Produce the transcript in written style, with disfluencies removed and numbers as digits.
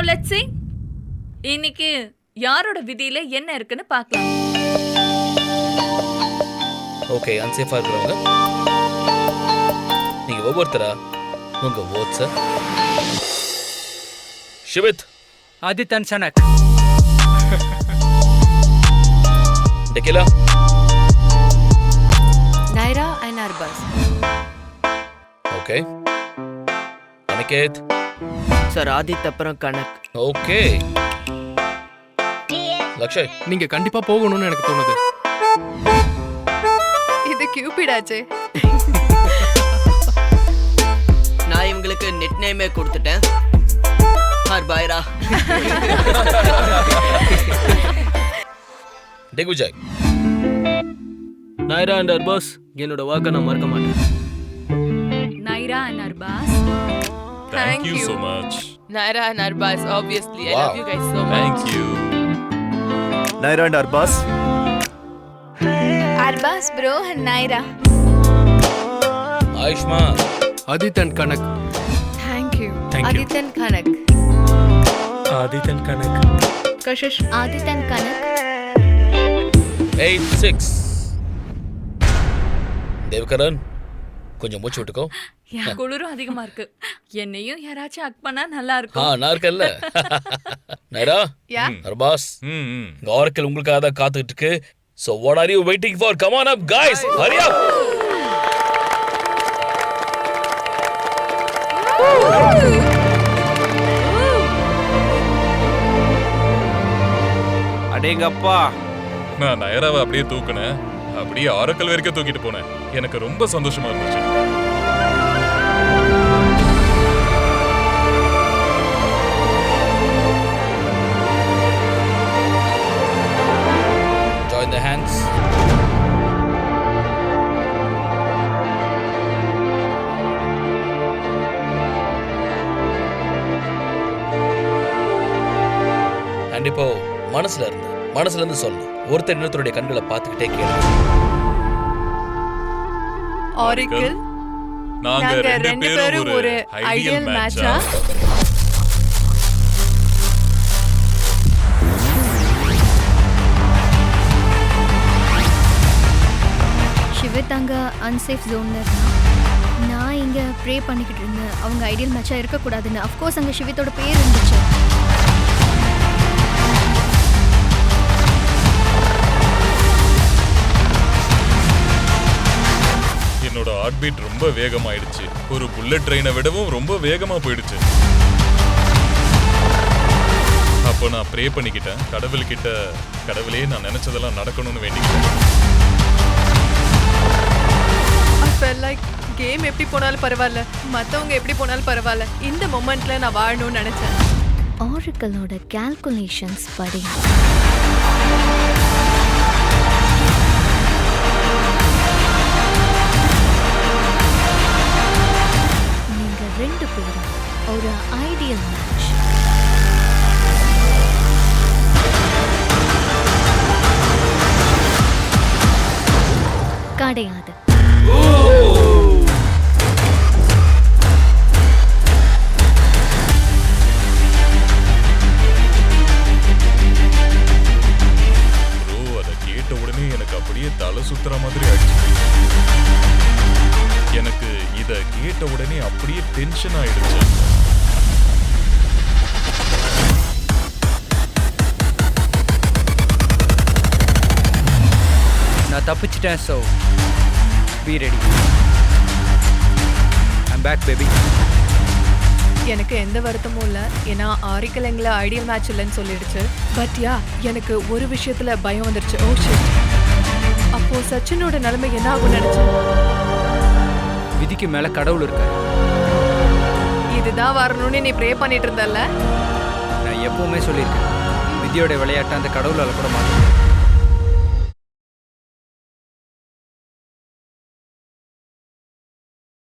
Let's see இன்னைக்கு யாரோட விதியில என்ன இருக்குன்னு பார்க்கலாம். ஓகே, அன்சேஃபா இருக்கிறவங்க நீங்க ஒவ்வொருத்தரா உங்க votes. Shivit, Adithan Sanak, Tequila, Naira and Arbaz. Okay. Aniket, sir Adit அப்புறம் கனக். ஓகே. லக்ஷய், நீங்க கண்டிப்பா போகணும்னு எனக்கு தோணுது. இது கியூபிட் ஆச்சே. நான் இவங்களுக்கு நெட் நேமே கொடுத்துட்டேன். ஹர்பாய்ரா. டெகுஜாய், நைரா அண்ட் அர்பாஸ், என்னோட வாக்கை நான் மறக்க மாட்டேன். Naira and Arbaaz. Thank you so much. Naira and Arbas, obviously. I Wow. love you guys so much. Thank you. Naira and Arbas. Arbas bro and Naira. Ayushman, Adit and Kanak. Thank you. Thank you. Adityan Kanak. Adithan Kanak, Kashish. Adit and Kanak. 8-6. Devakaran, கொஞ்சம் மூச்சு விட்டுக்கோ. குளிரும் அதிகமா இருக்கு. என்னையும் யாராச்சும் அக் பண்ணா நல்லா இருக்கும். நான் இருக்கேன்ல. நைரா, Yeah. அர்பாஸ், Mm-hmm. இந்த ஆரக்கிள் உங்களுக்காக தான் காத்துக்கிட்டு இருக்கு. So what are you waiting for? Come on up guys, hurry up. அடேங்கப்பா. நான் நயராவை அப்படியே தூக்குனேன், அப்படியே ஆரக்கல் வரைக்கும் தூக்கிட்டு போனேன். எனக்கு ரொம்ப சந்தோஷமா இருந்துச்சு. Join the hands. And இப்போ மனசுல இருந்து சொல்லணும். ஒருத்தர் இன்னொருத்தருடைய கண்களை பார்த்துக்கிட்டே கேளு. Oracle. நாங்க ரெண்டு பேரும் ஒரு ஐடியல் மேட்சா? ஷிவித் அங்க அன்சேஃப் ஜோன்ல இருந்தான். நான் இங்க ப்ரே பண்ணிக்கிட்டு இருந்தேன் அவங்க ஐடியல் மேட்சா இருக்கக்கூடாதுன்னு. அஃப்கோர்ஸ் அங்க ஷிவித்தோட பேர் இருந்துச்சு. என்னோட ஹார்ட் பீட் ரொம்ப வேகமாயிடுச்சு. ஒரு புல்லட் ட்ரெயினை விடவும் ரொம்ப வேகமா போயிடுச்சு. அப்போ நான் ப்ரே பண்ணிக்கிட்டேன் கடவுள்கிட்ட, கடவுளே நான் நினைச்சதெல்லாம் நடக்கணும்னு வேண்டிக்கிட்டேன். I felt like game எப்படி போனாலும் பரவாயில்ல, மத்தவங்க எப்படி போனாலும் பரவாயில்ல, இந்த மொமெண்ட்ல நான் வாழணும்னு நினைச்சேன். ஆரக்கிளோட கால்குலேஷன்ஸ் படி நீங்க ரெண்டு பேரும் ஒரு ஐடியல் மேட்ச். கிடையாது. ப்ரோ, அதை கேட்ட உடனே எனக்கு அப்படியே தலை சுத்துற மாதிரி ஆயிடுச்சு. எனக்கு இதை கேட்ட உடனே அப்படியே டென்ஷன் ஆயிடுச்சு. நான் தப்பிச்சிட்டேன். So be ready. I'm back baby. எனக்கு எந்த வருத்தமும் இல்லை, ஏன்னா ஆரிக்கல் எங்களை ஐடியல் மேட்ச் இல்லைன்னு சொல்லிடுச்சு. பட் யா, எனக்கு ஒரு விஷயத்துல பயம் வந்துருச்சு. ஓ ஷிட், அப்போ சச்சினோட நிலைமை என்ன ஆகும் நினைச்சேன். விதிக்கு மேல கடவுள் இருக்காரு. இதுதான் வரணும்னு நீ ப்ரே பண்ணிட்டு இருந்தல்ல. நான் எப்பவுமே சொல்லியிருக்கேன், விதியோட விளையாட்டு அந்த கடவுளால் கூட மாட்டேன்.